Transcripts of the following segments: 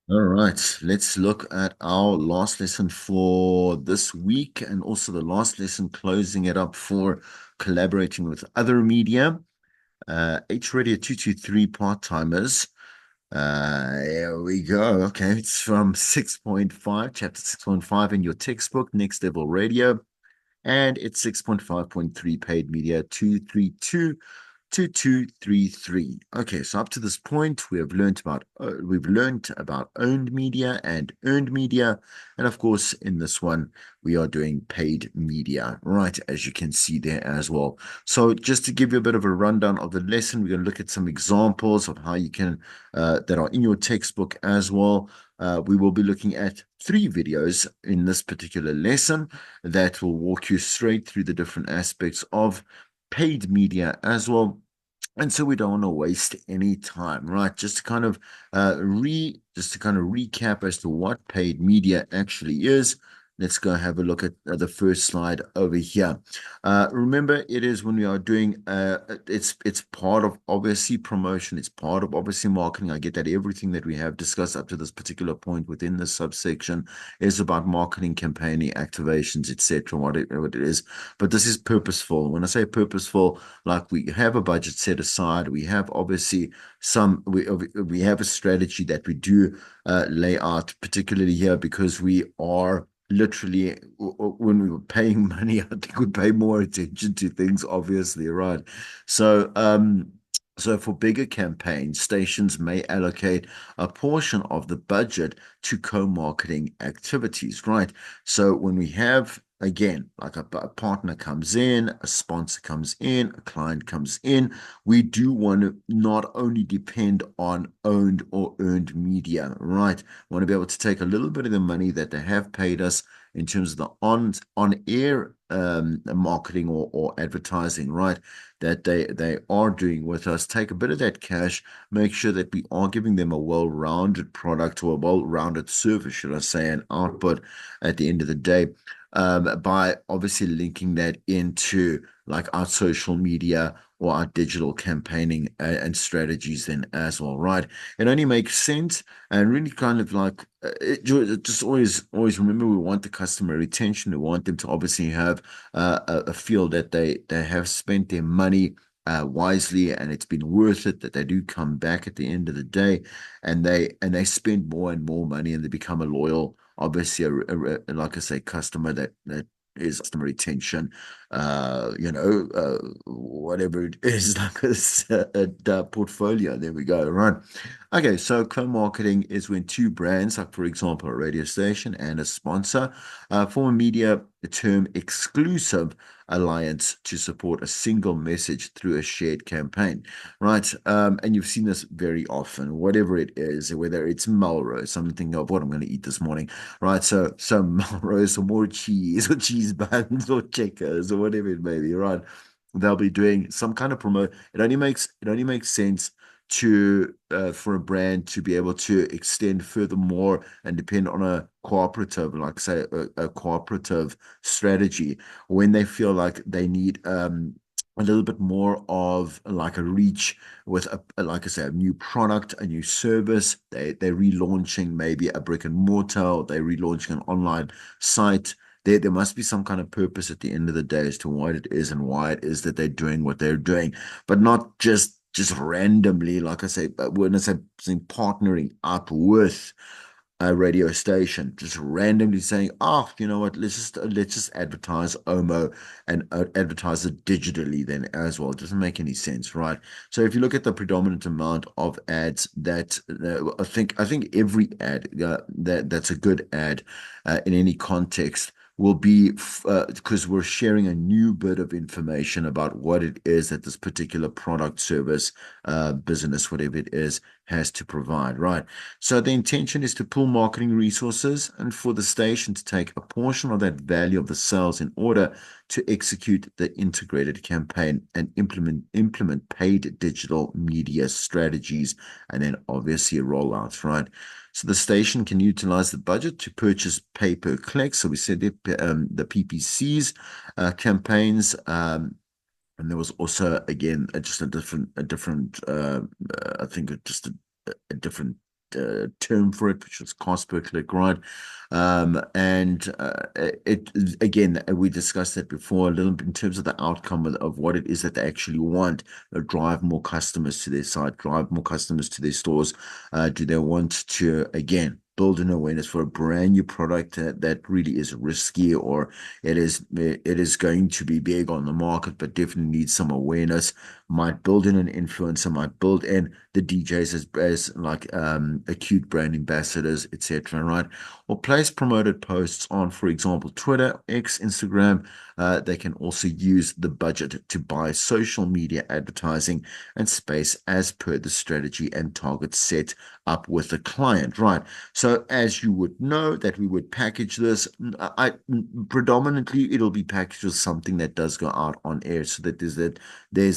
All right, let's look at our last lesson for this week and also the last lesson closing it up for collaborating with other media. H Radio 223 part-timers. Here we go. Okay, it's from 6.5, chapter 6.5 in your textbook, Next Level Radio, and it's 6.5.3 paid media 232 2233. Okay, so up to this point, we've learned about owned media and earned media, and of course, in this one, we are doing paid media, right? As you can see there as well. So, just to give you a bit of a rundown of the lesson, we're going to look at some examples of how you can that are in your textbook as well. We will be looking at three videos in this particular lesson that will walk you straight through the different aspects of paid media as well. And so we don't want to waste any time, right? Just to kind of recap as to what paid media actually is. Let's go have a look at the first slide over here. Remember, it is when we are doing it's part of obviously promotion, it's part of obviously marketing. I get that everything that we have discussed up to this particular point within this subsection is about marketing, campaigning, activations, etc. What it is, but this is purposeful. When I say purposeful, like we have a budget set aside, we have obviously we have a strategy that we do lay out, particularly here because we are literally when we were paying money, I think we pay more attention to things, obviously, right? So, so for bigger campaigns, stations may allocate a portion of the budget to co-marketing activities, right? So when we have again, like a partner comes in, a sponsor comes in, a client comes in, we do want to not only depend on owned or earned media, right? We want to be able to take a little bit of the money that they have paid us in terms of the on air marketing or advertising, right? That they are doing with us, take a bit of that cash, make sure that we are giving them a well-rounded product or a well-rounded service, should I say, and output at the end of the day, by obviously linking that into like our social media or our digital campaigning and strategies then as well, right? It only makes sense and really kind of like just always remember we want the customer retention. We want them to obviously have a feel that they have spent their money wisely and it's been worth it, that they do come back at the end of the day and they spend more and more money and they become a loyal, obviously like I say, customer that is customer retention, whatever it is, like a portfolio. There we go, right? Okay, so co-marketing is when two brands, like for example, a radio station and a sponsor, form a media term exclusive alliance to support a single message through a shared campaign, right? And you've seen this very often, whatever it is, whether it's Melrose, I'm thinking of what I'm going to eat this morning, right? So Melrose or more cheese or cheese buns or checkers or whatever it may be, right? They'll be doing some kind of promote. It only makes sense to for a brand to be able to extend furthermore and depend on a cooperative, like say a cooperative strategy when they feel like they need a little bit more of like a reach with like I say, a new product, a new service. They're relaunching maybe a brick and mortar, or they're relaunching an online site. There must be some kind of purpose at the end of the day as to what it is and why it is that they're doing what they're doing, but not just randomly, like I say, but when I say partnering up with a radio station, just randomly saying, "Oh, you know what? Let's just advertise Omo and advertise it digitally then as well." It doesn't make any sense, right? So if you look at the predominant amount of ads that I think every ad that's a good ad in any context will be because we're sharing a new bit of information about what it is that this particular product, service, business, whatever it is, has to provide, right? So the intention is to pool marketing resources and for the station to take a portion of that value of the sales in order to execute the integrated campaign and implement paid digital media strategies and then obviously rollouts, right? So the station can utilize the budget to purchase pay per click. So we said the PPCs campaigns. And there was also again just a different I think just a different term for it, which is cost per click, right? And it again, we discussed that before a little bit in terms of the outcome of what it is that they actually want. Drive more customers to their site, drive more customers to their stores. Do they want to, again, build an awareness for a brand new product that really is risky, or it is going to be big on the market, but definitely needs some awareness? Might build in an influencer, might build in the DJs as like acute brand ambassadors, etc. Right? Or place promoted posts on, for example, Twitter, X, Instagram. They can also use the budget to buy social media advertising and space as per the strategy and target set up with the client, right? So as you would know that we would package this, I predominantly it'll be packaged with something that does go out on air, so that there's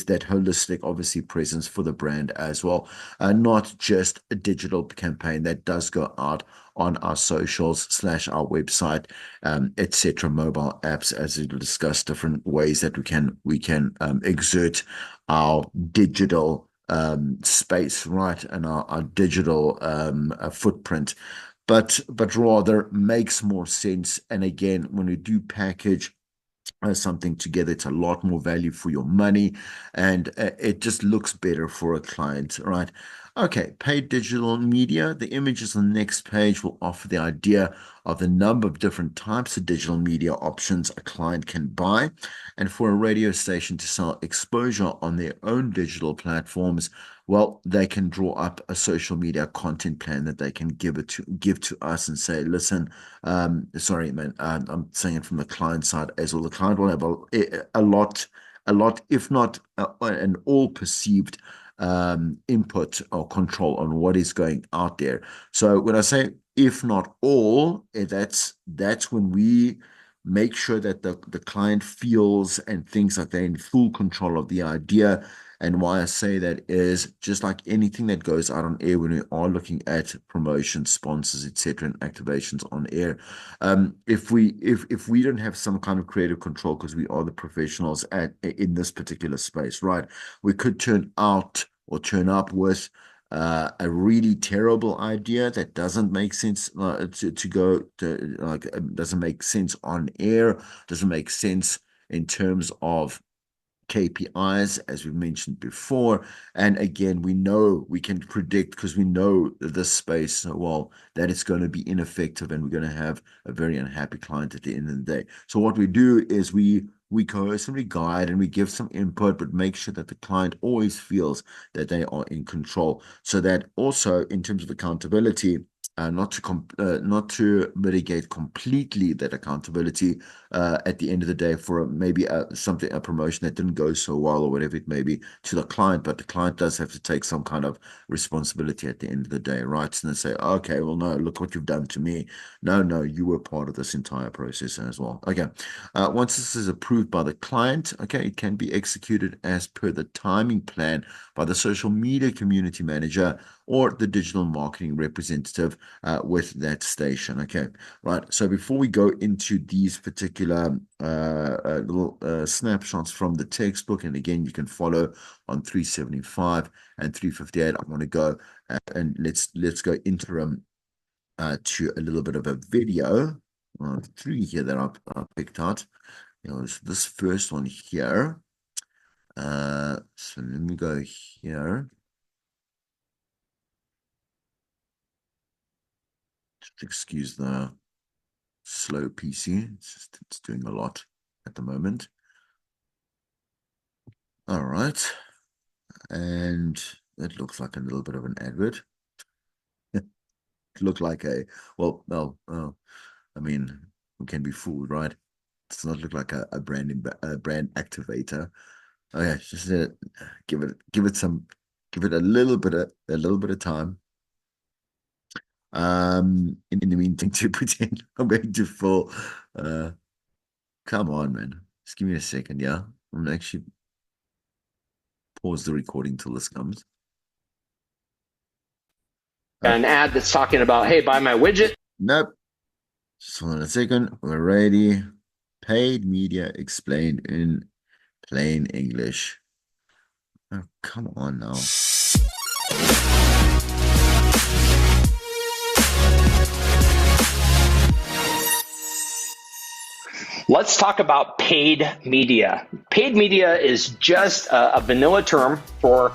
that holistic, obviously, presence for the brand as well, not just a digital campaign that does go out on our socials slash our website, etc., mobile apps, as we discuss different ways that we can exert our digital space, right, and our digital footprint. But rather makes more sense. And again, when we do package something together, it's a lot more value for your money, and it just looks better for a client, right? Okay, paid digital media. The images on the next page will offer the idea of the number of different types of digital media options a client can buy. And for a radio station to sell exposure on their own digital platforms, well, they can draw up a social media content plan that they can give to us and say, listen, sorry, man, I'm saying it from the client side as well. The client will have a lot, if not an all perceived input or control on what is going out there. So when I say if not all, that's when we make sure that the client feels and thinks like they're in full control of the idea. And why I say that is just like anything that goes out on air, when we are looking at promotion, sponsors, etc., and activations on air, if we don't have some kind of creative control, because we are the professionals in this particular space, right? We could turn out or turn up with a really terrible idea that doesn't make sense to go to, like, doesn't make sense on air, doesn't make sense in terms of KPIs, as we mentioned before. And again, we know we can predict, because we know this space so well, that it's going to be ineffective and we're going to have a very unhappy client at the end of the day. So what we do is we coercively guide and we give some input, but make sure that the client always feels that they are in control. So that also, in terms of accountability, not to mitigate completely that accountability at the end of the day for maybe a promotion that didn't go so well or whatever it may be to the client, but the client does have to take some kind of responsibility at the end of the day, right? And they say, okay, well, no, look what you've done to me. No, you were part of this entire process as well. Okay. Once this is approved by the client, okay, it can be executed as per the timing plan by the social media community manager or the digital marketing representative with that station. Okay, right. So before we go into these particular little snapshots from the textbook, and again, you can follow on 375 and 358. I want to go and let's go interim to a little bit of a video. Three here that I picked out. This first one here. So let me go here. Just excuse the slow PC. It's doing a lot at the moment. All right. And it looks like a little bit of an advert. It looked like well, I mean, we can be fooled, right? It does not look like a brand activator. Okay, just give it a little bit of time. In the meantime, to pretend I'm going to full. Come on, man. Just give me a second, yeah. I'm gonna actually pause the recording till this comes. An ad that's talking about, hey, buy my widget. Nope. Just hold on a second. We're ready. Paid media explained in plain English. Oh, come on now. Let's talk about paid media. Paid media is just a vanilla term for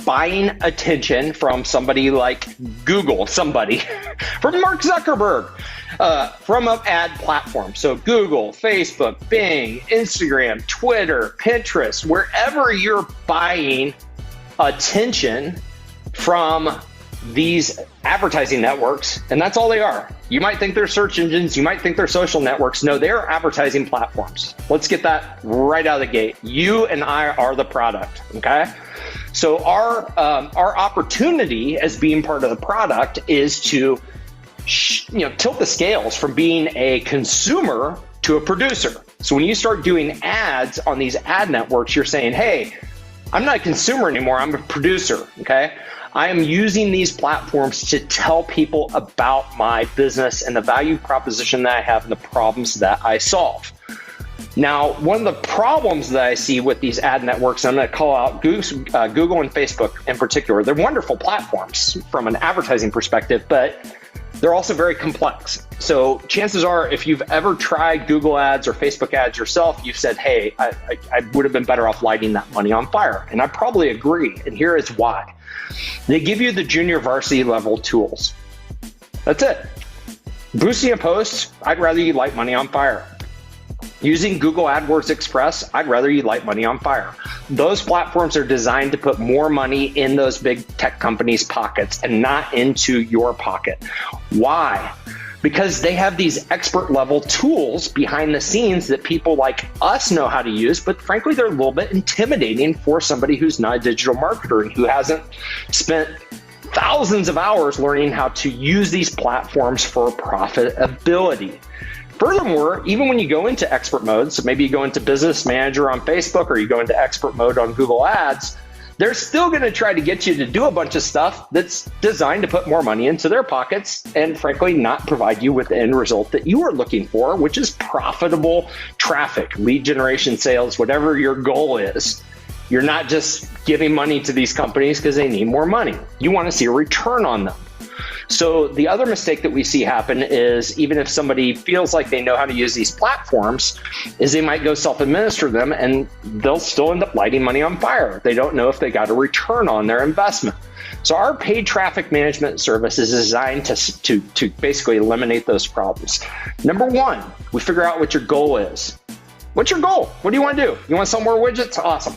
buying attention from somebody like Google, somebody from Mark Zuckerberg, from an ad platform. So Google, Facebook, Bing, Instagram, Twitter, Pinterest, wherever you're buying attention from these advertising networks, and that's all they are. You might think they're search engines, you might think they're social networks. No, they're advertising platforms. Let's get that right out of the gate. You and I are the product, okay? So our opportunity as being part of the product is to tilt the scales from being a consumer to a producer. So when you start doing ads on these ad networks, you're saying, hey, I'm not a consumer anymore, I'm a producer, okay? I am using these platforms to tell people about my business and the value proposition that I have and the problems that I solve. Now, one of the problems that I see with these ad networks, I'm going to call out Google and Facebook in particular. They're wonderful platforms from an advertising perspective, but they're also very complex. So chances are, if you've ever tried Google ads or Facebook ads yourself, you've said, hey, I would have been better off lighting that money on fire. And I probably agree. And here is why. They give you the junior varsity level tools. That's it. Boosting a post, I'd rather you light money on fire. Using Google AdWords Express, I'd rather you light money on fire. Those platforms are designed to put more money in those big tech companies' pockets and not into your pocket. Why? Because they have these expert level tools behind the scenes that people like us know how to use, but frankly, they're a little bit intimidating for somebody who's not a digital marketer and who hasn't spent thousands of hours learning how to use these platforms for profitability. Furthermore, even when you go into expert mode, so maybe you go into business manager on Facebook or you go into expert mode on Google Ads, they're still going to try to get you to do a bunch of stuff that's designed to put more money into their pockets and frankly not provide you with the end result that you are looking for, which is profitable traffic, lead generation, sales, whatever your goal is. You're not just giving money to these companies because they need more money. You want to see a return on them. So the other mistake that we see happen is, even if somebody feels like they know how to use these platforms, is they might go self-administer them and they'll still end up lighting money on fire. They don't know if they got a return on their investment. So our paid traffic management service is designed to basically eliminate those problems. Number one, we figure out what your goal is. What's your goal? What do you want to do? You want to sell more widgets? Awesome.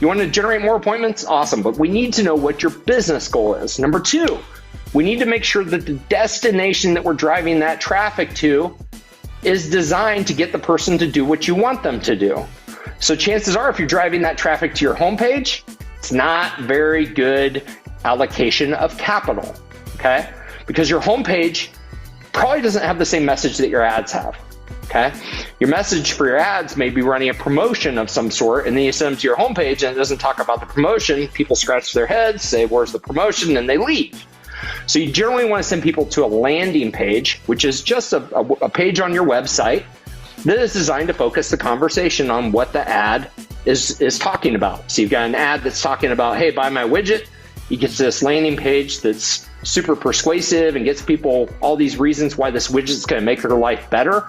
You want to generate more appointments? Awesome. But we need to know what your business goal is. Number two, we need to make sure that the destination that we're driving that traffic to is designed to get the person to do what you want them to do. So chances are, if you're driving that traffic to your homepage, it's not very good allocation of capital, okay? Because your homepage probably doesn't have the same message that your ads have, okay? Your message for your ads may be running a promotion of some sort, and then you send them to your homepage and it doesn't talk about the promotion. People scratch their heads, say, where's the promotion? And they leave. So you generally want to send people to a landing page, which is just a page on your website that is designed to focus the conversation on what the ad is talking about. So you've got an ad that's talking about, hey, buy my widget. You get to this landing page that's super persuasive and gets people all these reasons why this widget's going to make their life better.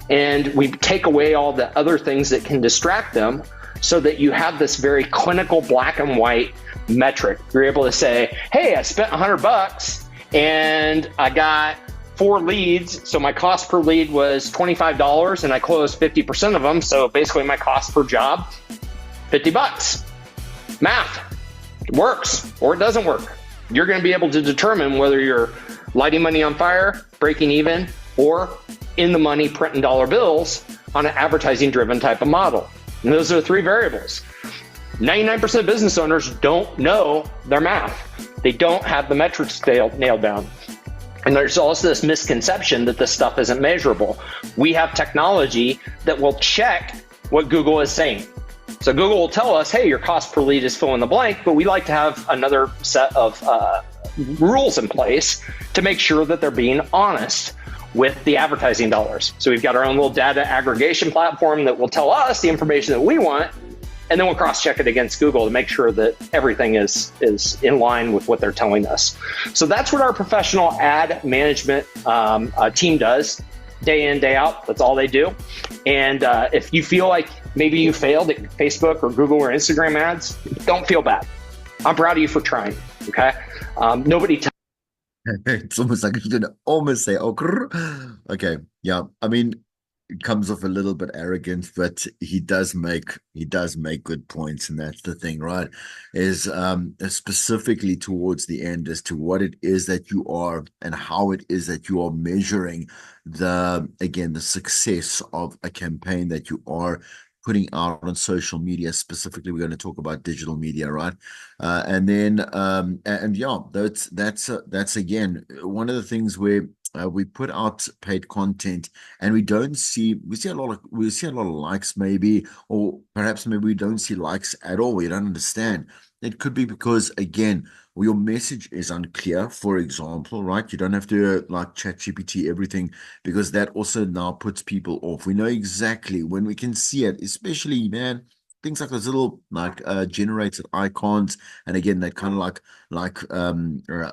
And we take away all the other things that can distract them so that you have this very clinical black and white metric. You're able to say, hey, I spent $100 and I got 4 leads. So my cost per lead was $25 and I closed 50% of them. So basically my cost per job, $50. Math. It works or it doesn't work. You're going to be able to determine whether you're lighting money on fire, breaking even, or in the money printing dollar bills on an advertising driven type of model. And those are the 3 variables. 99% of business owners don't know their math. They don't have the metrics nailed down. And there's also this misconception that this stuff isn't measurable. We have technology that will check what Google is saying. So Google will tell us, hey, your cost per lead is fill in the blank, but we like to have another set of rules in place to make sure that they're being honest with the advertising dollars. So we've got our own little data aggregation platform that will tell us the information that we want, and then we'll cross-check it against Google to make sure that everything is in line with what they're telling us. So that's what our professional ad management team does. day in, day out. That's all they do. And if you feel like maybe you failed at Facebook or Google or Instagram ads, don't feel bad. I'm proud of you for trying. Okay. Nobody. It's almost like you're gonna almost say, "Oh, grr." Okay, yeah." I mean, it comes off a little bit arrogant, but he does make good points, and that's the thing, right? Is specifically towards the end as to what it is that you are and how it is that you are measuring the success of a campaign that you are putting out on social media. Specifically, we're going to talk about digital media, right? And then and yeah, that's again one of the things where we put out paid content and we see a lot of likes maybe, or perhaps maybe we don't see likes at all. We don't understand. It could be because again, your message is unclear, for example, right? You don't have to like chat GPT everything, because that also now puts people off. We know exactly when we can see it, especially, man, things like those little like generated icons, and again that kind of like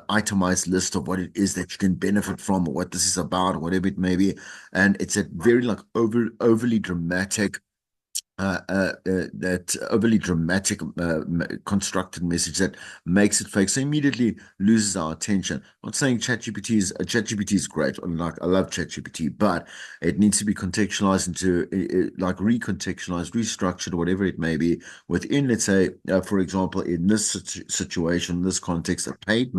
itemized list of what it is that you can benefit from, or what this is about, or whatever it may be. And it's a very like overly dramatic that overly dramatic constructed message that makes it fake, so immediately loses our attention. I'm not saying ChatGPT is great. I mean, like, I love ChatGPT, but it needs to be contextualized into like recontextualized, restructured, whatever it may be, within, let's say, for example, in this situation, this context, a paid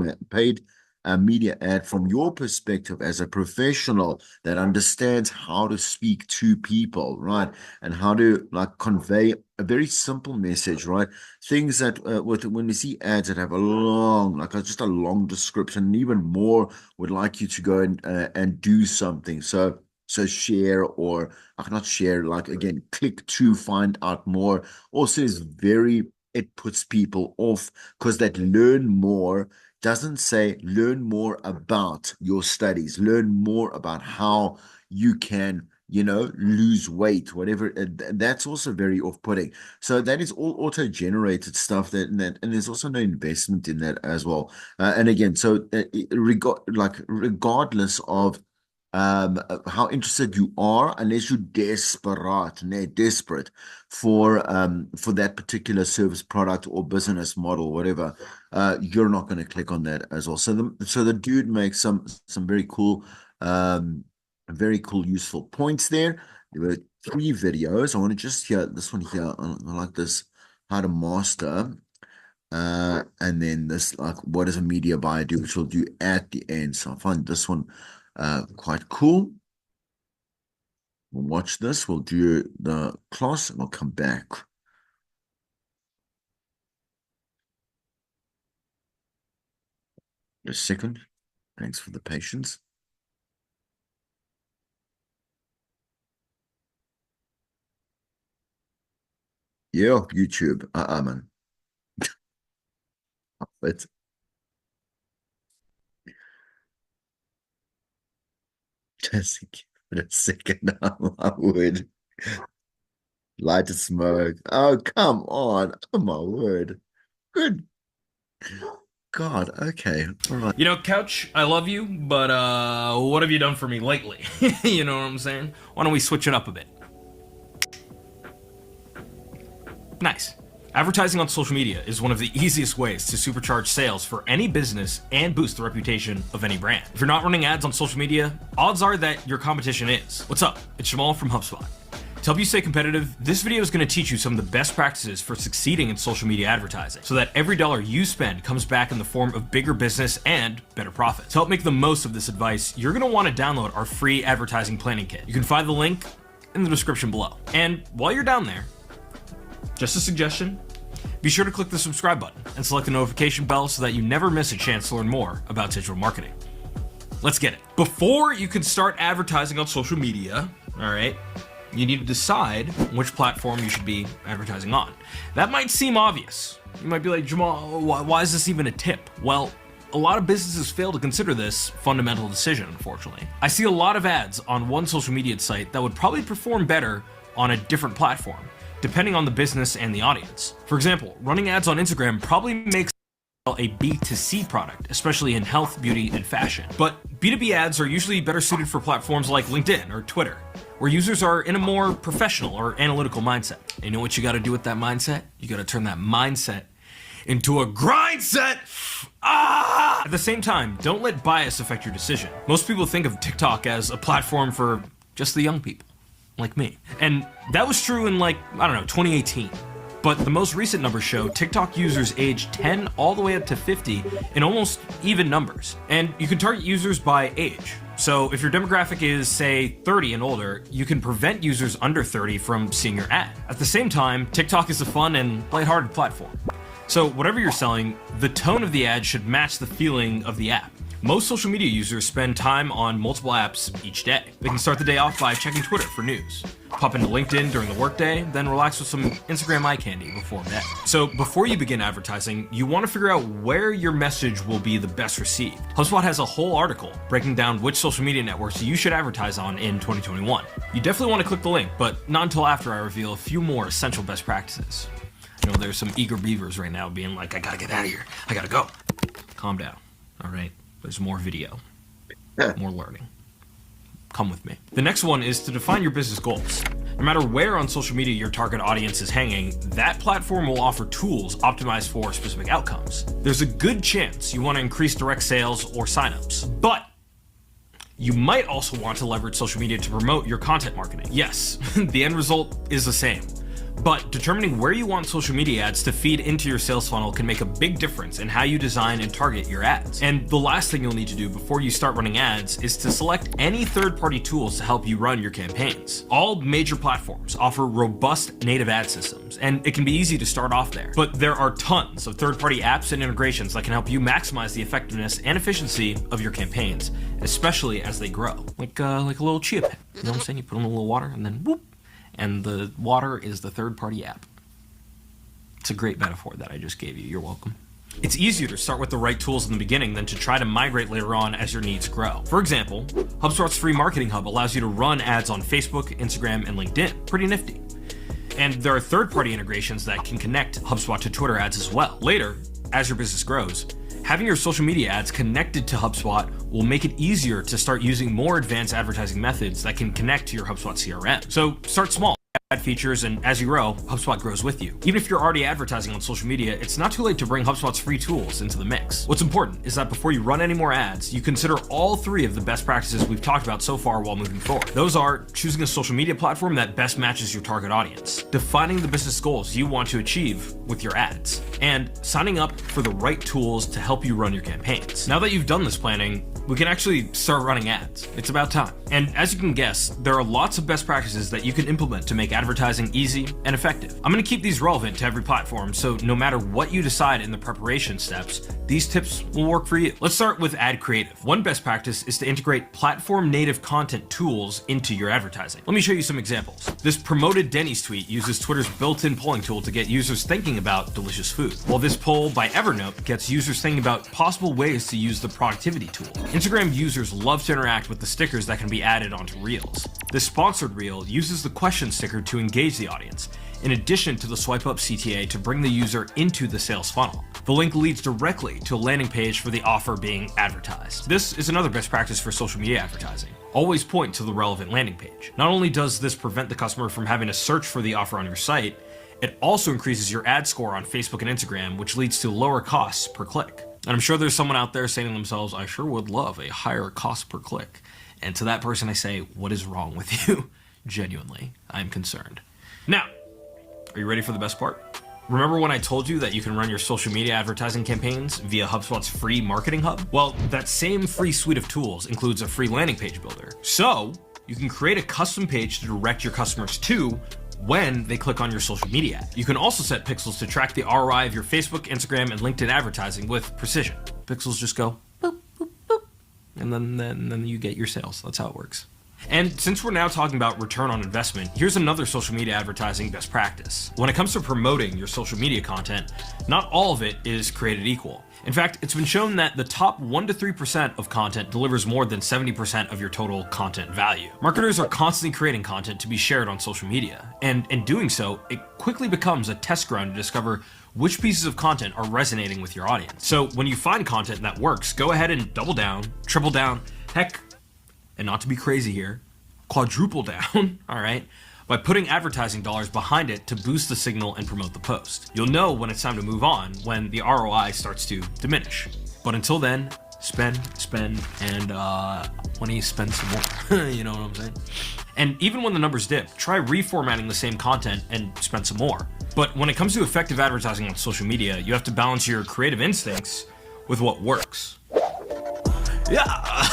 media ad from your perspective as a professional that understands how to speak to people, right? And how to like convey a very simple message, right? Things that when we see ads that have a long, like just a long description, and even more would like you to go and do something. So share, or not share, like again, click to find out more. Also is very, it puts people off, because that learn more doesn't say learn more about your studies, learn more about how you can, lose weight, whatever. That's also very off-putting. So that is all auto-generated stuff, and there's also no investment in that as well. And again, so regardless of how interested you are, unless you're desperate for that particular service, product, or business model, whatever, you're not going to click on that as well. So the dude makes some very cool, useful points there. There were three videos. I want to just hear this one here. I like this, how to master. And then this, like, what does a media buyer do, which we'll do at the end. So I find this one quite cool. We'll watch this. We'll do the class and we'll come back. A second. Thanks for the patience. Yeah, YouTube. Man. But just give it a second. I would light a smoke. Oh, come on. Oh, my word. Good God. Okay. All right. You know, Couch, I love you, but what have you done for me lately? You know what I'm saying? Why don't we switch it up a bit? Nice. Advertising on social media is one of the easiest ways to supercharge sales for any business and boost the reputation of any brand. If you're not running ads on social media, odds are that your competition is. What's up? It's Jamal from HubSpot. To help you stay competitive, this video is going to teach you some of the best practices for succeeding in social media advertising, so that every dollar you spend comes back in the form of bigger business and better profits. To help make the most of this advice, you're going to want to download our free advertising planning kit. You can find the link in the description below. And while you're down there, just a suggestion, be sure to click the subscribe button and select the notification bell so that you never miss a chance to learn more about digital marketing. Let's get it. Before you can start advertising on social media, all right, you need to decide which platform you should be advertising on. That might seem obvious. You might be like, Jamal, why is this even a tip? Well, a lot of businesses fail to consider this fundamental decision, unfortunately. I see a lot of ads on one social media site that would probably perform better on a different platform, depending on the business and the audience. For example, running ads on Instagram probably makes a B2C product, especially in health, beauty, and fashion. But B2B ads are usually better suited for platforms like LinkedIn or Twitter, where users are in a more professional or analytical mindset. And you know what you gotta do with that mindset? You gotta turn that mindset into a grind set. At the same time, don't let bias affect your decision. Most people think of TikTok as a platform for just the young people, like me. And that was true in 2018. But the most recent numbers show TikTok users aged 10 all the way up to 50 in almost even numbers. And you can target users by age. So if your demographic is, say, 30 and older, you can prevent users under 30 from seeing your ad. At the same time, TikTok is a fun and lighthearted platform. So whatever you're selling, the tone of the ad should match the feeling of the app. Most social media users spend time on multiple apps each day. They can start the day off by checking Twitter for news, pop into LinkedIn during the workday, then relax with some Instagram eye candy before bed. So before you begin advertising, you want to figure out where your message will be the best received. HubSpot has a whole article breaking down which social media networks you should advertise on in 2021. You definitely want to click the link, but not until after I reveal a few more essential best practices. You know, there's some eager beavers right now being like, I gotta get out of here. I gotta go. Calm down, all right? There's more video, more learning. Come with me. The next one is to define your business goals. No matter where on social media your target audience is hanging, that platform will offer tools optimized for specific outcomes. There's a good chance you want to increase direct sales or signups, but you might also want to leverage social media to promote your content marketing. Yes, the end result is the same. But determining where you want social media ads to feed into your sales funnel can make a big difference in how you design and target your ads. And the last thing you'll need to do before you start running ads is to select any third-party tools to help you run your campaigns. All major platforms offer robust native ad systems, and it can be easy to start off there. But there are tons of third-party apps and integrations that can help you maximize the effectiveness and efficiency of your campaigns, especially as they grow. Like a little chia pet. You know what I'm saying? You put in a little water and then whoop. And the water is the third-party app. It's a great metaphor that I just gave you. You're welcome. It's easier to start with the right tools in the beginning than to try to migrate later on as your needs grow. For example, HubSpot's free marketing hub allows you to run ads on Facebook, Instagram, and LinkedIn. Pretty nifty. And there are third-party integrations that can connect HubSpot to Twitter ads as well. Later, as your business grows, having your social media ads connected to HubSpot will make it easier to start using more advanced advertising methods that can connect to your HubSpot CRM. So start small. Add features, and as you grow, HubSpot grows with you. Even if you're already advertising on social media, it's not too late to bring HubSpot's free tools into the mix. What's important is that before you run any more ads, you consider all three of the best practices we've talked about so far while moving forward. Those are choosing a social media platform that best matches your target audience, defining the business goals you want to achieve with your ads, and signing up for the right tools to help you run your campaigns. Now that you've done this planning, we can actually start running ads. It's about time. And as you can guess, there are lots of best practices that you can implement to make advertising easy and effective. I'm going to keep these relevant to every platform, so no matter what you decide in the preparation steps, these tips will work for you. Let's start with ad creative. One best practice is to integrate platform native content tools into your advertising. Let me show you some examples. This promoted Denny's tweet uses Twitter's built-in polling tool to get users thinking about delicious food, while this poll by Evernote gets users thinking about possible ways to use the productivity tool. Instagram users love to interact with the stickers that can be added onto Reels. This sponsored reel uses the question sticker to engage the audience, in addition to the swipe up CTA to bring the user into the sales funnel. The link leads directly to a landing page for the offer being advertised. This is another best practice for social media advertising. Always point to the relevant landing page. Not only does this prevent the customer from having to search for the offer on your site, it also increases your ad score on Facebook and Instagram, which leads to lower costs per click. And I'm sure there's someone out there saying to themselves, I sure would love a higher cost per click. And to that person I say, what is wrong with you? Genuinely, I'm concerned. Now, are you ready for the best part? Remember when I told you that you can run your social media advertising campaigns via HubSpot's free marketing hub? Well, that same free suite of tools includes a free landing page builder. So you can create a custom page to direct your customers to when they click on your social media. You can also set pixels to track the ROI of your Facebook, Instagram, and LinkedIn advertising with precision. Pixels just go boop, boop, boop, and then you get your sales. That's how it works. And since we're now talking about return on investment, here's another social media advertising best practice. When it comes to promoting your social media content, not all of it is created equal. In fact, it's been shown that the top 1 to 3% of content delivers more than 70% of your total content value. Marketers are constantly creating content to be shared on social media, and in doing so, it quickly becomes a test ground to discover which pieces of content are resonating with your audience. So when you find content that works, go ahead and double down, triple down, heck, and not to be crazy here, quadruple down, all right, by putting advertising dollars behind it to boost the signal and promote the post. You'll know when it's time to move on, when the ROI starts to diminish. But until then, spend, and when you spend some more, you know what I'm saying? And even when the numbers dip, try reformatting the same content and spend some more. But when it comes to effective advertising on social media, you have to balance your creative instincts with what works. Yeah.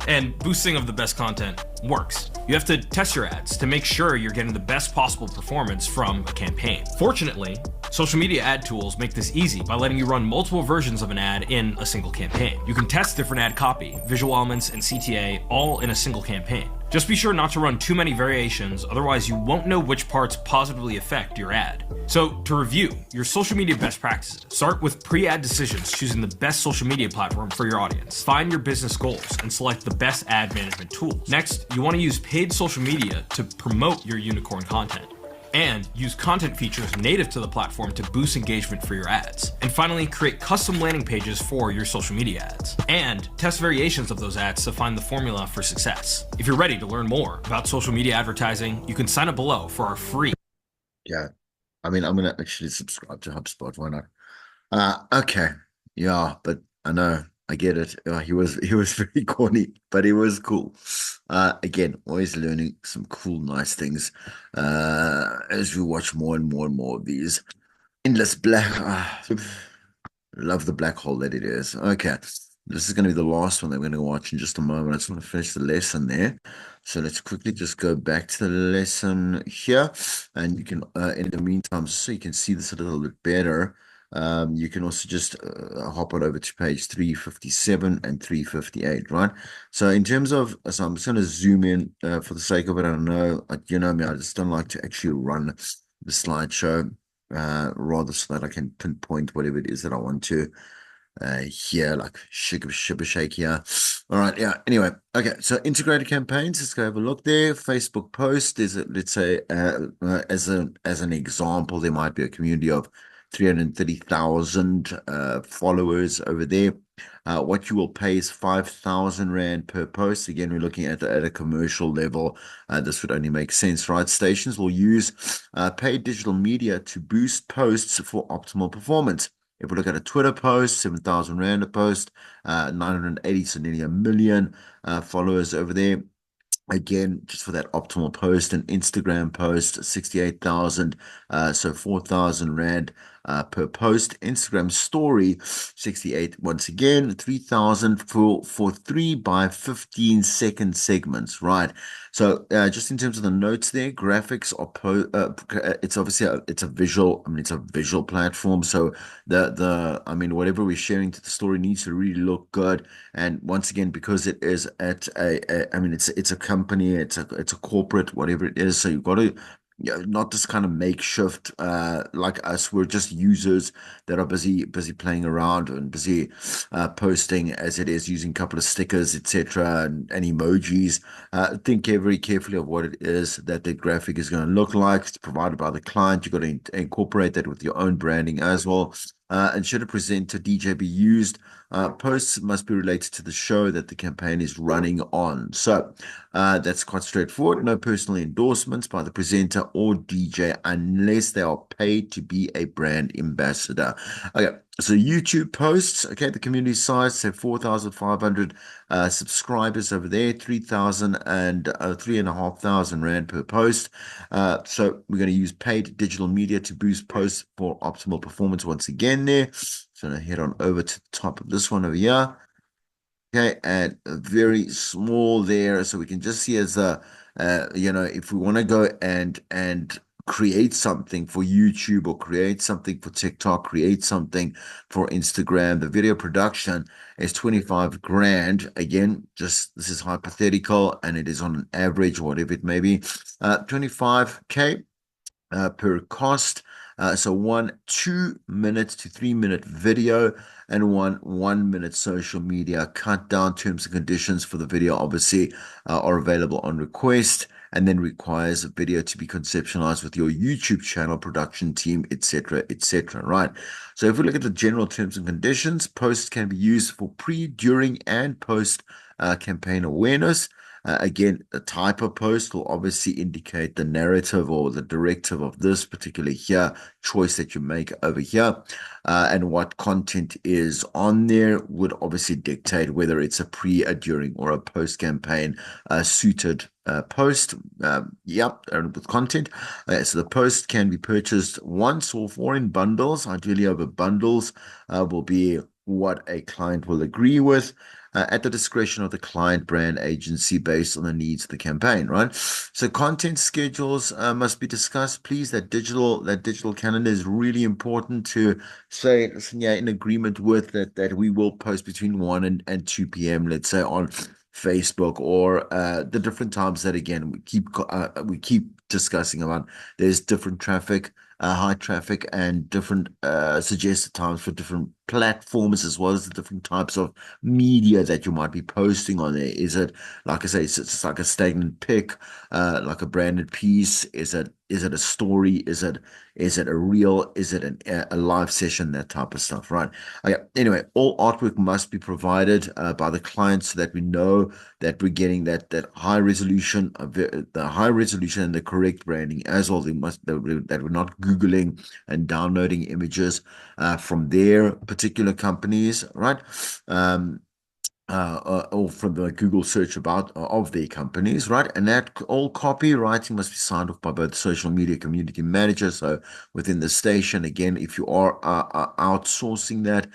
And boosting of the best content works. You have to test your ads to make sure you're getting the best possible performance from a campaign. Fortunately, social media ad tools make this easy by letting you run multiple versions of an ad in a single campaign. You can test different ad copy, visual elements, and CTA all in a single campaign. Just be sure not to run too many variations, otherwise you won't know which parts positively affect your ad. So to review your social media best practices, start with pre-ad decisions, choosing the best social media platform for your audience. Find your business goals and select the best ad management tools. Next, you want to use paid social media to promote your unicorn content. And use content features native to the platform to boost engagement for your ads. And finally, create custom landing pages for your social media ads. And test variations of those ads to find the formula for success. If you're ready to learn more about social media advertising, you can sign up below for our free. Yeah. I mean, I'm going to actually subscribe to HubSpot. Why not? Okay. Yeah, but I know. I get it. He was very corny, but he was cool. Again, always learning some cool, nice things as we watch more and more and more of these endless black. Love the black hole that it is. Okay, this is going to be the last one that we're going to watch in just a moment. I just want to finish the lesson there. So let's quickly just go back to the lesson here, and you can, in the meantime, so you can see this a little bit better. You can also just hop on over to page 357 and 358, right? So in terms of, so I'm just going to zoom in for the sake of it. I don't know, you know me, I just don't like to actually run the slideshow rather so that I can pinpoint whatever it is that I want to here, like shibber shake here. All right, yeah. Anyway, okay. So integrated campaigns. Let's go have a look there. Facebook post is, let's say, as an example, there might be a community of 330,000 followers over there. What you will pay is 5,000 Rand per post. Again, we're looking at a commercial level. This would only make sense, right? Stations will use paid digital media to boost posts for optimal performance. If we look at a Twitter post, 7,000 Rand a post, 980, so nearly a million followers over there. Again, just for that optimal post. An Instagram post, 68,000, so 4,000 Rand per post. Instagram story, 68, once again, 3,000 for 3 by 15-second segments, right? So just in terms of the notes there, graphics are it's obviously it's a visual, I mean, it's a visual platform. So I mean, whatever we're sharing to the story needs to really look good. And once again, because it is at I mean, it's a company, it's a corporate, whatever it is. So you've got to, not this kind of makeshift like us. We're just users that are busy playing around and busy posting as it is, using a couple of stickers, etc., and emojis. Think very carefully of what it is that the graphic is going to look like. It's provided by the client. You've got to incorporate that with your own branding as well. And should a presenter DJ be used, posts must be related to the show that the campaign is running on. So that's quite straightforward. No personal endorsements by the presenter or DJ unless they are paid to be a brand ambassador. Okay, so YouTube posts, okay, the community size, say 4,500 subscribers over there, 3,000 and 3,500 Rand per post. So we're going to use paid digital media to boost posts for optimal performance once again there. So now head on over to the top of this one over here. Okay, and very small there, so we can just see as a, if we want to go and create something for YouTube or create something for TikTok, create something for Instagram, the video production is 25 grand. Again, just this is hypothetical, and it is on an average, whatever it may be, 25K per cost. So one 2 minute to 3 minute video and one 1 minute social media. Cut down terms and conditions for the video, obviously, are available on request and then requires a video to be conceptualized with your YouTube channel, production team, etc., etc. Right. So if we look at the general terms and conditions, posts can be used for pre, during, and post campaign awareness. Again, the type of post will obviously indicate the narrative or the directive of this particular here choice that you make over here. And what content is on there would obviously dictate whether it's a pre, a during, or a post campaign suited post. Yep, with content. So the post can be purchased once or four in bundles, ideally over bundles, will be what a client will agree with at the discretion of the client brand agency based on the needs of the campaign, right? So content schedules must be discussed. Please, that digital calendar is really important to say, listen, yeah, in agreement with that we will post between 1 and 2 p.m., let's say on Facebook or the different times that again we keep discussing about. There's different traffic, high traffic, and different suggested times for different platforms as well as the different types of media that you might be posting on there. Is it, like I say, it's like a stagnant pic, like a branded piece? Is it a story? Is it a reel? Is it a live session? That type of stuff, right? Okay. Anyway, all artwork must be provided by the client so that we know that we're getting that high resolution, the high resolution and the correct branding as well. They must that we're not googling and downloading images from their particular companies, right? Um, or from the Google search about of their companies, right? And that all copywriting must be signed off by both social media community manager. So within the station, again, if you are outsourcing that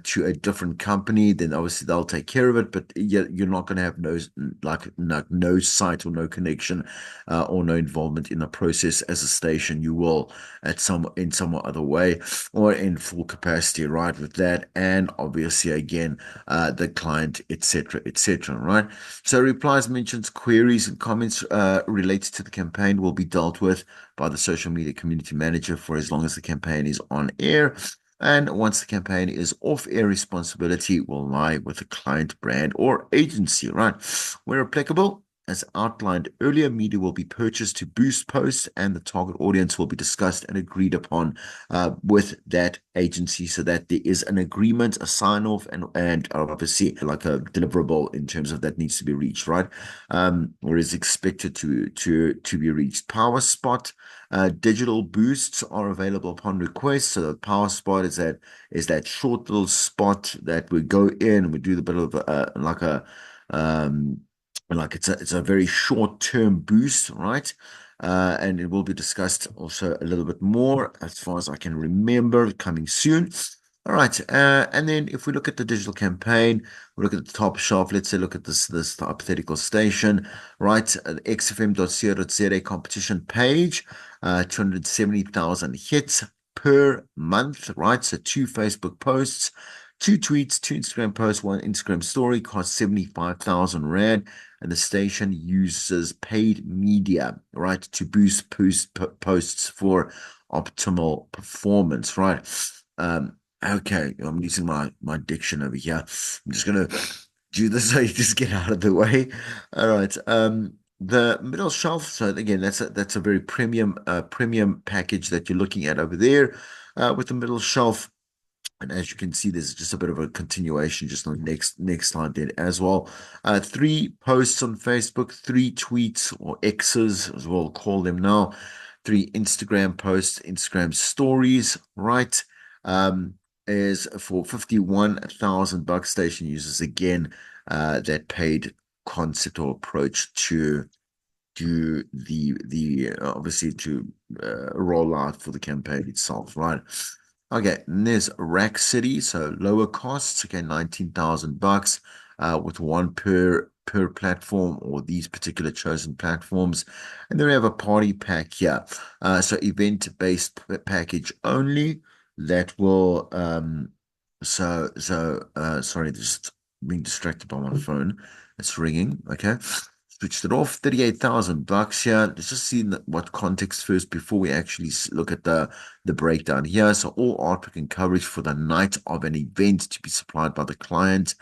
to a different company, then obviously they'll take care of it. But you're not going to have no site or no connection or no involvement in the process as a station. You will in some other way or in full capacity, right? With that, and obviously again the client, etc., etc. Right. So replies, mentions, queries, and comments related to the campaign will be dealt with by the social media community manager for as long as the campaign is on air. And once the campaign is off air, responsibility will lie with the client brand or agency, right? Where applicable, as outlined earlier, media will be purchased to boost posts, and the target audience will be discussed and agreed upon with that agency so that there is an agreement, a sign off, and obviously like a deliverable in terms of that needs to be reached, right? Or is expected to be reached. Power spot. Digital boosts are available upon request. So the power spot is that short little spot that we go in and we do the bit of um, like it's a very short term boost, right? And it will be discussed also a little bit more as far as I can remember coming soon. All right, and then if we look at the digital campaign, we look at the top shelf. Let's say look at this hypothetical station, right? The xfm.co.za competition page, 270,000 hits per month, right? So 2 Facebook posts, 2 tweets, 2 Instagram posts, 1 Instagram story costs 75,000 Rand. And the station uses paid media, right, to boost posts for optimal performance, right? Okay, I'm using my diction over here. I'm just gonna do this so you just get out of the way. All right. The middle shelf. So again, that's a very premium package that you're looking at over there, with the middle shelf. And as you can see, there's just a bit of a continuation just on the next slide there as well. 3 posts on Facebook, 3 tweets or X's as we'll call them now, 3 Instagram posts, Instagram stories, right? Is for 51,000 bucks. Station users again that paid concept or approach to do the obviously to roll out for the campaign itself, right? Okay, and there's Rack City, so lower costs, okay, 19,000 bucks, with one per platform or these particular chosen platforms. And then we have a party pack here. So event-based package only that will sorry, just being distracted by my phone. It's ringing, okay. Switched it off, 38,000 bucks here. Let's just see what context first before we actually look at the breakdown here. So all artwork and coverage for the night of an event to be supplied by the client.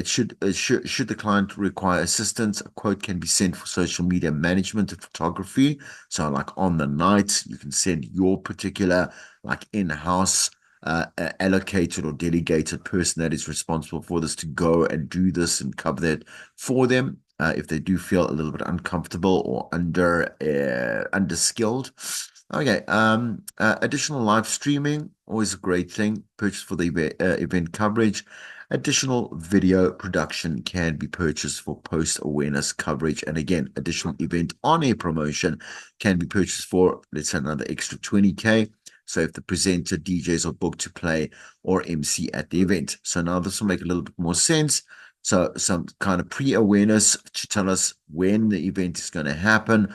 Should the client require assistance, a quote can be sent for social media management and photography. So like on the night, you can send your particular like in-house allocated or delegated person that is responsible for this to go and do this and cover that for them. If they do feel a little bit uncomfortable or underskilled. Okay. Additional live streaming, always a great thing. Purchase for the event coverage. Additional video production can be purchased for post awareness coverage. And again, additional event on air promotion can be purchased for, let's say, another extra 20K. So if the presenter, DJs are booked to play or MC at the event. So now this will make a little bit more sense. So some kind of pre-awareness to tell us when the event is going to happen.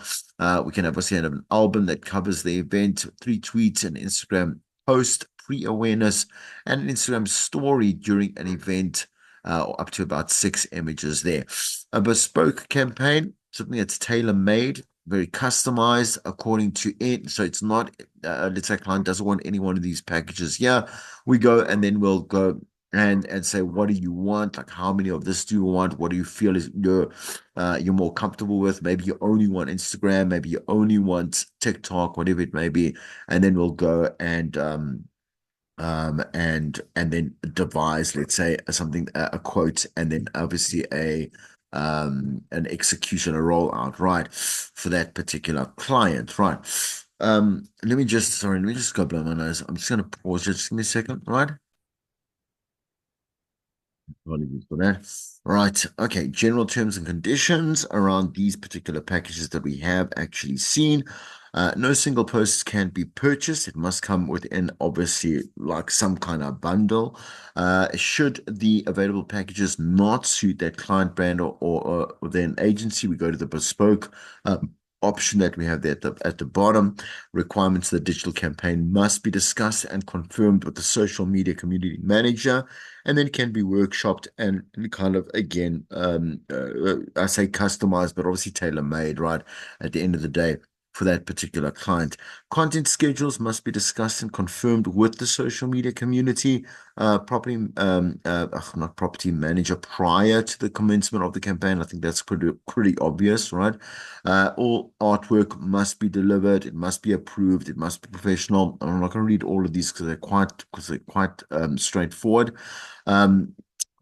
We can obviously have an album that covers the event, 3 tweets, an Instagram post, pre-awareness, and an Instagram story during an event, up to about 6 images there. A bespoke campaign, something that's tailor-made, very customized according to it. So it's not, let's say a client doesn't want any one of these packages. Yeah, we go and then we'll go and say, what do you want? Like, how many of this do you want? What do you feel is you're more comfortable with? Maybe you only want Instagram, maybe you only want TikTok, whatever it may be. And then we'll go and then devise, let's say, something, a quote, and then obviously an execution, a rollout, right, for that particular client, right. Let me just go blow my nose. I'm just gonna pause. Just give me a second, right? Apologies for that. Right. Okay. General terms and conditions around these particular packages that we have actually seen. No single posts can be purchased. It must come within, obviously, like some kind of bundle. Should the available packages not suit that client brand or then agency, we go to the bespoke option that we have there at the bottom. Requirements of the digital campaign must be discussed and confirmed with the social media community manager, and then can be workshopped and kind of, again, I say customized, but obviously tailor-made, right, at the end of the day for that particular client. Content schedules must be discussed and confirmed with the social media community, not property manager prior to the commencement of the campaign. I think that's pretty obvious, right? All artwork must be delivered. It must be approved. It must be professional. I'm not going to read all of these because they're quite straightforward.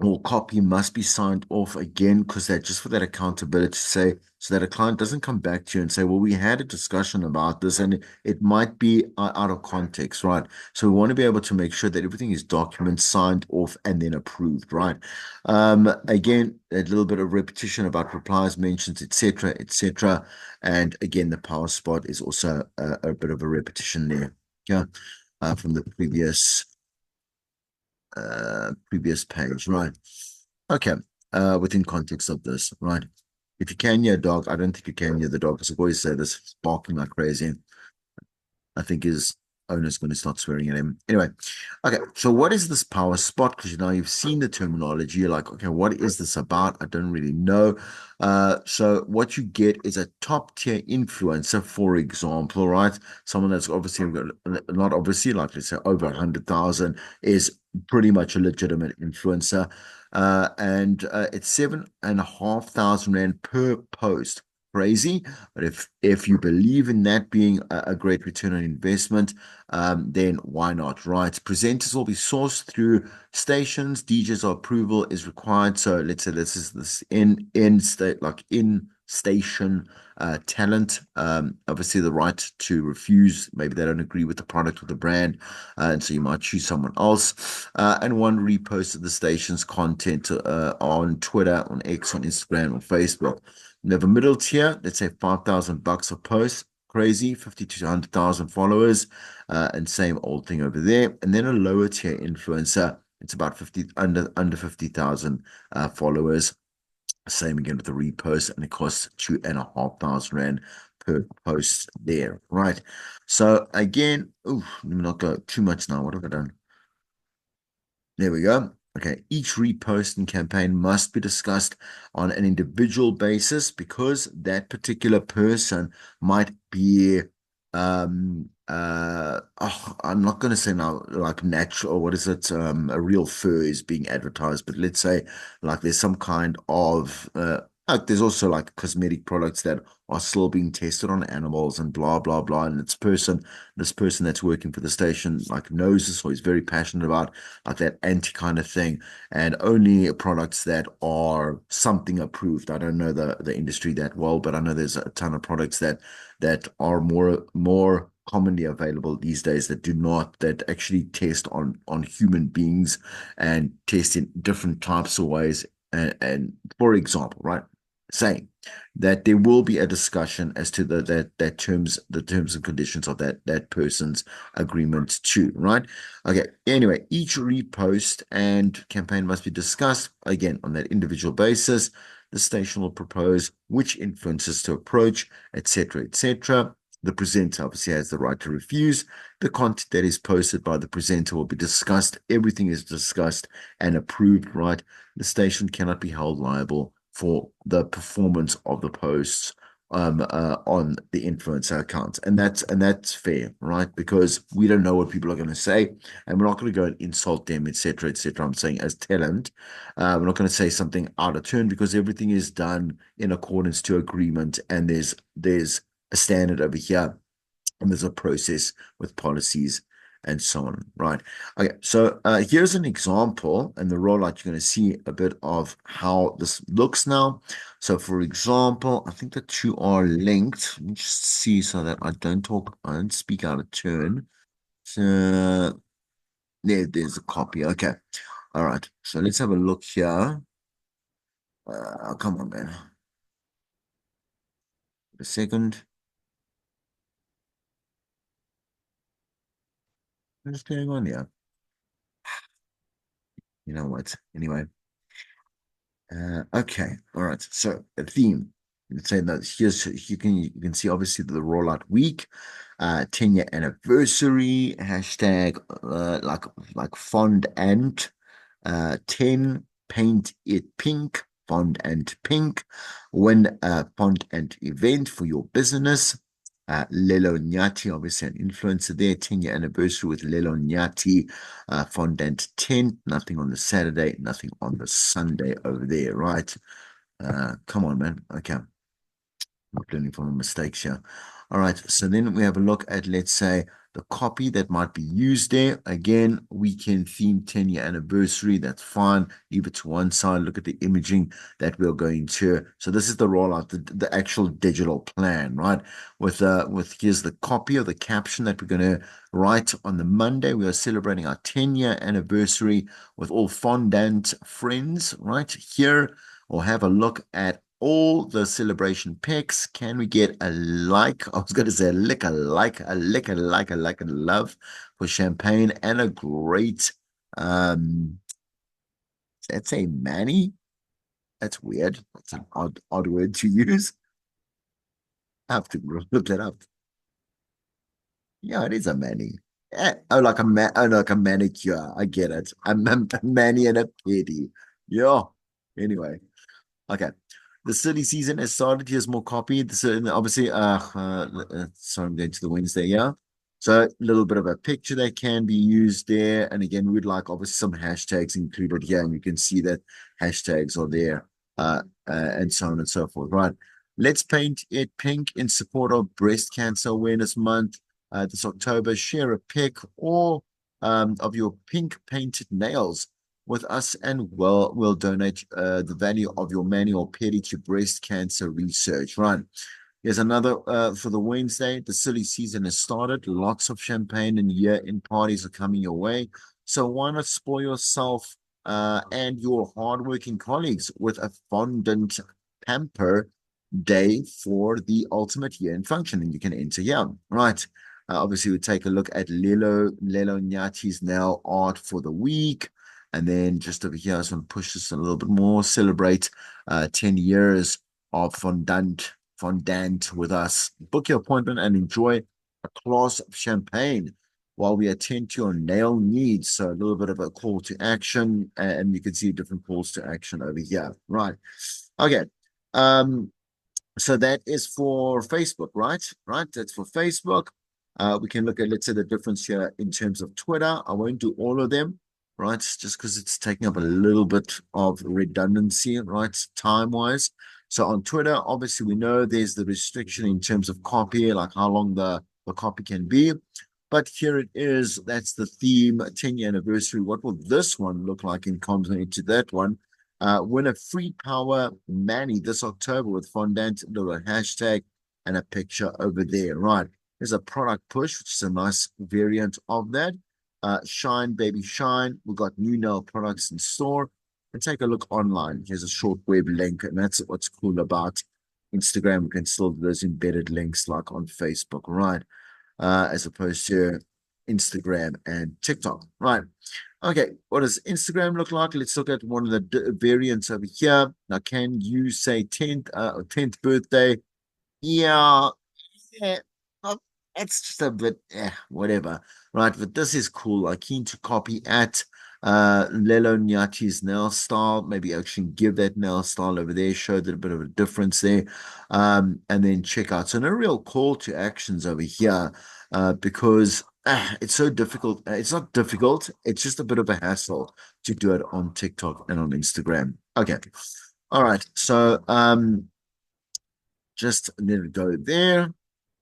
Or copy must be signed off again, because they're just for that accountability to say, so that a client doesn't come back to you and say, well, we had a discussion about this and it might be out of context, right? So we want to be able to make sure that everything is documented, signed off, and then approved, right? Again, a little bit of repetition about replies, mentions, etc., etc. And again, the power spot is also a bit of a repetition there, yeah, from the previous page, right? Okay. Within context of this, right? If you can hear a dog, I don't think you can hear the dog, because I always say this, it's barking like crazy. I think his owner's going to start swearing at him. Anyway, okay. So what is this power spot? Because now you've seen the terminology. You're like, okay, what is this about? I don't really know. So what you get is a top tier influencer, for example, right? Someone that's obviously not obviously, like let's say over 100,000 is pretty much a legitimate influencer. And it's 7,500 rand per post. Crazy, but if you believe in that being a great return on investment, then why not, right? Presenters will be sourced through stations. DJs approval is required. So let's say this in state, like in station talent. Obviously the right to refuse. Maybe they don't agree with the product or the brand, and so you might choose someone else. And one repost of the station's content on Twitter, on X, on Instagram, on Facebook. We have a middle tier, let's say 5,000 bucks a post. Crazy, 50 to 100,000 followers, and same old thing over there. And then a lower tier influencer, it's about 50 under 50,000 followers. Same again with the repost, and it costs 2,500 rand per post there, right? So again, let me not go too much now. What have I done? There we go. Okay, each repost and campaign must be discussed on an individual basis because that particular person might be I'm not going to say now like natural or what is it, a real fur is being advertised, but let's say like there's some kind of like there's also like cosmetic products that are still being tested on animals and blah blah blah, and this person that's working for the station like knows this or is very passionate about like that anti kind of thing, and only products that are something approved. I don't know the industry that well, but I know there's a ton of products that are more commonly available these days that do not that actually test on human beings and test in different types of ways. And for example, right, saying that there will be a discussion as to the terms and conditions of that person's agreement too, right? Okay. Anyway, each repost and campaign must be discussed again on that individual basis. The station will propose which influencers to approach, etc., etc. The presenter obviously has the right to refuse. The content that is posted by the presenter will be discussed. Everything is discussed and approved, right? The station cannot be held liable for the performance of the posts on the influencer accounts, and that's fair, right? Because we don't know what people are going to say, and we're not going to go and insult them, etc., etc. I'm saying as talent, we're not going to say something out of turn because everything is done in accordance to agreement, and there's a standard over here, and there's a process with policies and so on, right? Okay, so here's an example, and the rollout you're going to see a bit of how this looks now. So, for example, I think the two are linked. Let me just see so that I don't speak out of turn. So, there's a copy. Okay, all right. So let's have a look here. Come on, man. A second. What's going on here? You know what? Anyway. Okay, all right. So a theme. Let's say that here's you can see obviously the rollout week, 10-year anniversary, hashtag like fond and 10 paint it pink, fond and pink, win a fond and event for your business. Lelo Nyati, obviously an influencer there, 10-year anniversary with Lelo Nyati, fondant 10, nothing on the Saturday, nothing on the Sunday over there, right? Come on, man. Okay. Not learning from the mistakes here. All right. So then we have a look at, let's say, the copy that might be used there. Again, weekend theme 10-year anniversary. That's fine. Leave it to one side. Look at the imaging that we're going to. So this is the rollout, the actual digital plan, right? With here's the copy of the caption that we're going to write on the Monday. We are celebrating our 10-year anniversary with all fondant friends, right? Here, or have a look at all the celebration pics. Can we get a like? I was going to say a lick, a like, a lick, a like, a like, and love for champagne and a great, um, let's say Manny. That's weird. That's an odd word to use. I have to look that up. Yeah, it is a Manny. Oh, like a manicure. I get it. A Manny and a pedi. Yeah. Anyway. Okay. The silly season has started. Here's more copy. So obviously, sorry, I'm going to the Wednesday, yeah. So a little bit of a picture that can be used there. And again, we'd like obviously some hashtags included here, and you can see that hashtags are there, and so on and so forth. Right. Let's paint it pink in support of Breast Cancer Awareness Month. This October, share a pic or of your pink painted nails with us, and we'll donate the value of your manual pedi to breast cancer research. Right. Here's another for the Wednesday. The silly season has started. Lots of champagne and year-end parties are coming your way. So why not spoil yourself and your hardworking colleagues with a fondant pamper day for the ultimate year-end function? And you can enter here. Right. Obviously, we take a look at Lelo Nyati's nail art for the week. And then just over here, I just want to push this a little bit more, celebrate 10 years of fondant with us. Book your appointment and enjoy a glass of champagne while we attend to your nail needs. So a little bit of a call to action, and you can see different calls to action over here. Right. Okay. So that is for Facebook, right? Right. That's for Facebook. We can look at, let's say, the difference here in terms of Twitter. I won't do all of them, right? Just because it's taking up a little bit of redundancy, right? Time-wise. So on Twitter, obviously, we know there's the restriction in terms of copy, like how long the copy can be. But here it is. That's the theme, 10-year anniversary. What will this one look like in complement to that one? Win a free power Manny this October with fondant, little hashtag, and a picture over there. Right. There's a product push, which is a nice variant of that. Shine, baby, shine. We've got new nail products in store. And take a look online. Here's a short web link, and that's what's cool about Instagram. We can still do those embedded links like on Facebook, right? As opposed to Instagram and TikTok, right? Okay, what does Instagram look like? Let's look at one of the variants over here. Now, can you say 10th birthday? Yeah, yeah, well, it's just a bit, whatever, right? But this is cool. I'm keen to copy at Lelo Nyati's nail style. Maybe actually give that nail style over there, show that a bit of a difference there, and then check out. So no real call to actions over here, because it's so difficult. It's not difficult. It's just a bit of a hassle to do it on TikTok and on Instagram. Okay, all right. So just let it go there.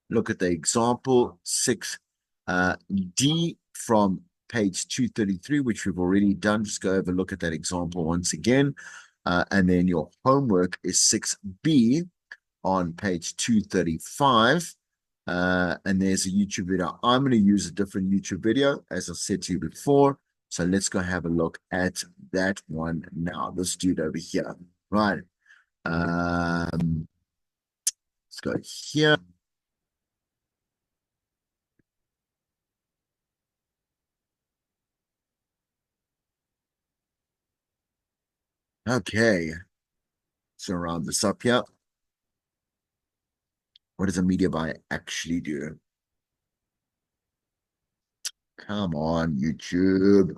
Look at the example 6D from page 233, which we've already done. Just go over, look at that example once again. And then your homework is 6B on page 235. And there's a YouTube video. I'm going to use a different YouTube video, as I said to you before. So let's go have a look at that one now. This dude over here. Right. Let's go here. Okay. So round this up here. What does a media buyer actually do? Come on, YouTube.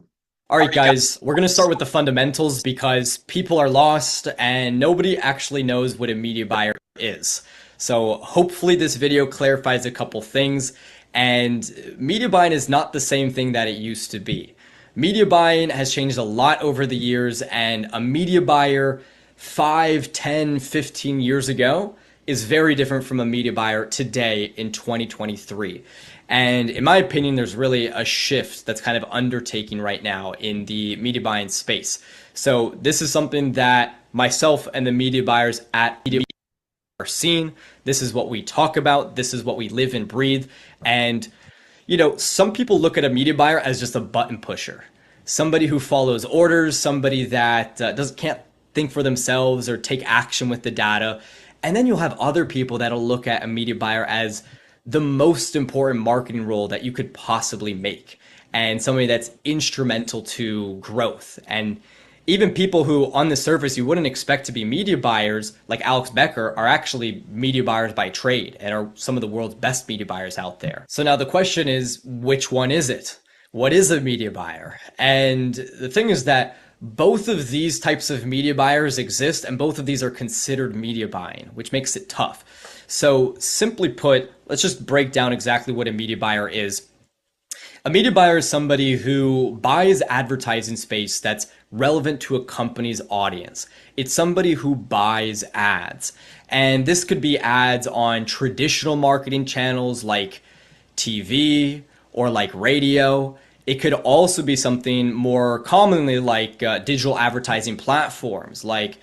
All right, guys, we're going to start with the fundamentals because people are lost and nobody actually knows what a media buyer is. So hopefully this video clarifies a couple things. And media buying is not the same thing that it used to be. Media buying has changed a lot over the years, and a media buyer 5, 10, 15 years ago is very different from a media buyer today in 2023. And in my opinion, there's really a shift that's kind of undertaking right now in the media buying space. So this is something that myself and the media buyers at Media are seeing. This is what we talk about. This is what we live and breathe. And, you know, some people look at a media buyer as just a button pusher, somebody who follows orders, somebody that can't think for themselves or take action with the data. And then you'll have other people that'll look at a media buyer as the most important marketing role that you could possibly make, and somebody that's instrumental to growth. And even people who on the surface you wouldn't expect to be media buyers, like Alex Becker, are actually media buyers by trade and are some of the world's best media buyers out there. So now the question is, which one is it? What is a media buyer? And the thing is that both of these types of media buyers exist, and both of these are considered media buying, which makes it tough. So simply put, let's just break down exactly what a media buyer is. A media buyer is somebody who buys advertising space that's relevant to a company's audience. It's somebody who buys ads. And this could be ads on traditional marketing channels like TV or like radio. It could also be something more commonly like digital advertising platforms like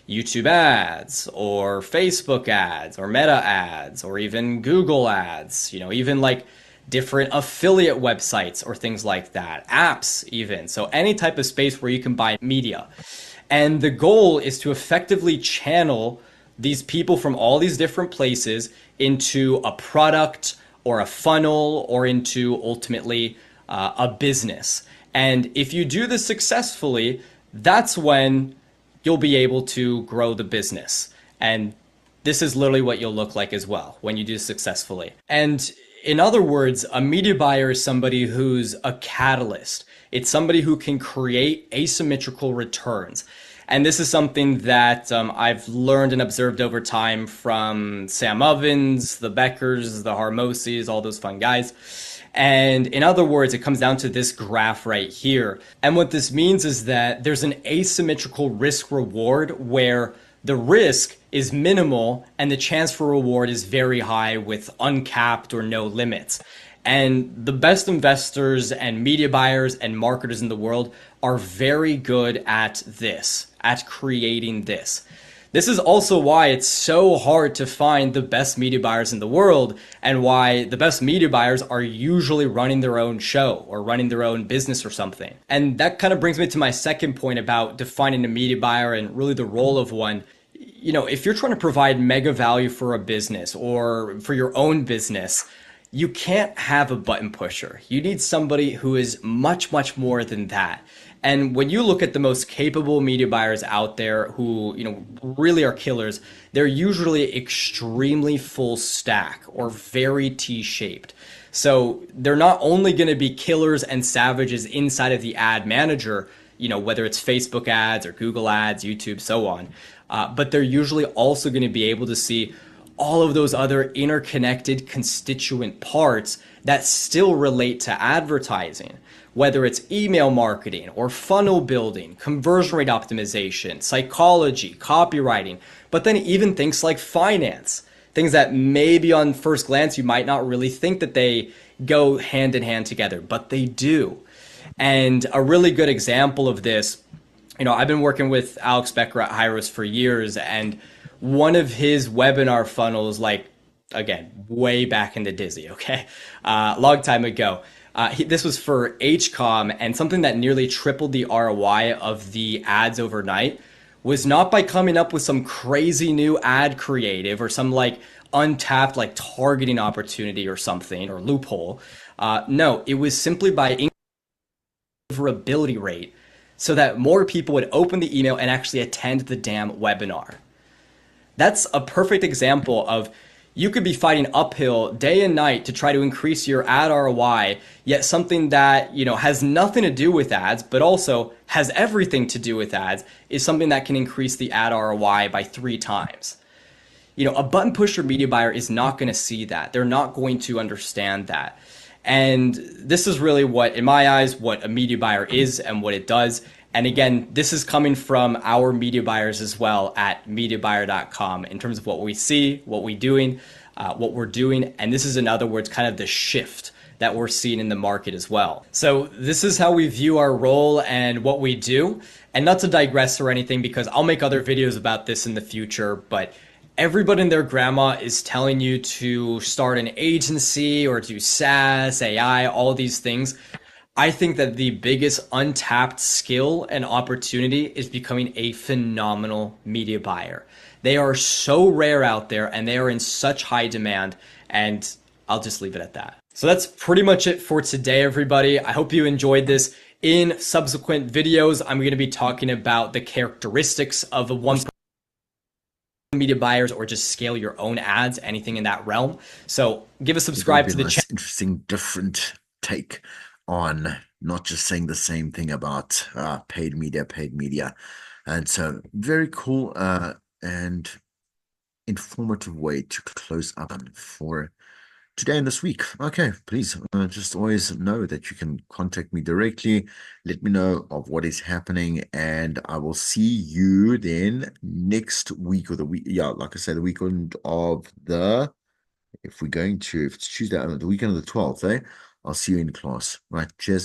YouTube ads or Facebook ads or Meta ads or even Google ads, you know, even like different affiliate websites or things like that, apps even. So any type of space where you can buy media. And the goal is to effectively channel these people from all these different places into a product or a funnel or into ultimately a business. And if you do this successfully, that's when you'll be able to grow the business. And this is literally what you'll look like as well when you do successfully. And In other words, a media buyer is somebody who's a catalyst. It's somebody who can create asymmetrical returns. And this is something that I've learned and observed over time from Sam Ovens, the Beckers, the Harmoses, all those fun guys. And in other words, it comes down to this graph right here. And what this means is that there's an asymmetrical risk reward where the risk is minimal and the chance for reward is very high with uncapped or no limits. And the best investors and media buyers and marketers in the world are very good at this, at creating this. This is also why it's so hard to find the best media buyers in the world, and why the best media buyers are usually running their own show or running their own business or something. And that kind of brings me to my second point about defining a media buyer and really the role of one. You know, if you're trying to provide mega value for a business or for your own business, you can't have a button pusher. You need somebody who is much, much more than that. And when you look at the most capable media buyers out there who, really are killers, they're usually extremely full stack or very T-shaped. So they're not only going to be killers and savages inside of the ad manager, whether it's Facebook ads or Google ads, YouTube, so on, but they're usually also going to be able to see all of those other interconnected constituent parts that still relate to advertising, whether it's email marketing or funnel building, conversion rate optimization, psychology, copywriting, but then even things like finance, things that maybe on first glance you might not really think that they go hand in hand together, but they do. And a really good example of this, I've been working with Alex Becker at Hyros for years, and one of his webinar funnels, again, way back in the Dizzy, okay? Long time ago. This was for HCOM, and something that nearly tripled the ROI of the ads overnight was not by coming up with some crazy new ad creative or some untapped targeting opportunity or something or loophole. No, it was simply by increasing the deliverability rate so that more people would open the email and actually attend the damn webinar. That's a perfect example of you could be fighting uphill day and night to try to increase your ad ROI, yet something that, has nothing to do with ads, but also has everything to do with ads, is something that can increase the ad ROI by 3 times. A button pusher media buyer is not going to see that. They're not going to understand that. And this is really what, in my eyes, what a media buyer is and what it does. And again, this is coming from our media buyers as well at mediabuyer.com in terms of what we see, what we're doing. And this is, in other words, kind of the shift that we're seeing in the market as well. So this is how we view our role and what we do. And not to digress or anything, because I'll make other videos about this in the future, but everybody and their grandma is telling you to start an agency or do SaaS, AI, all these things. I think that the biggest untapped skill and opportunity is becoming a phenomenal media buyer. They are so rare out there and they are in such high demand, and I'll just leave it at that. So that's pretty much it for today, everybody. I hope you enjoyed this. In subsequent videos, I'm going to be talking about the characteristics of a one media buyers, or just scale your own ads, anything in that realm. So give a subscribe to the channel. Interesting, different take on not just saying the same thing about paid media. And so very cool and informative way to close up for today and this week. Okay, please just always know that you can contact me directly. Let me know of what is happening, and I will see you then next week, or the week, like I say, the weekend of if it's Tuesday, the weekend of the 12th, I'll see you in class. Right, cheers.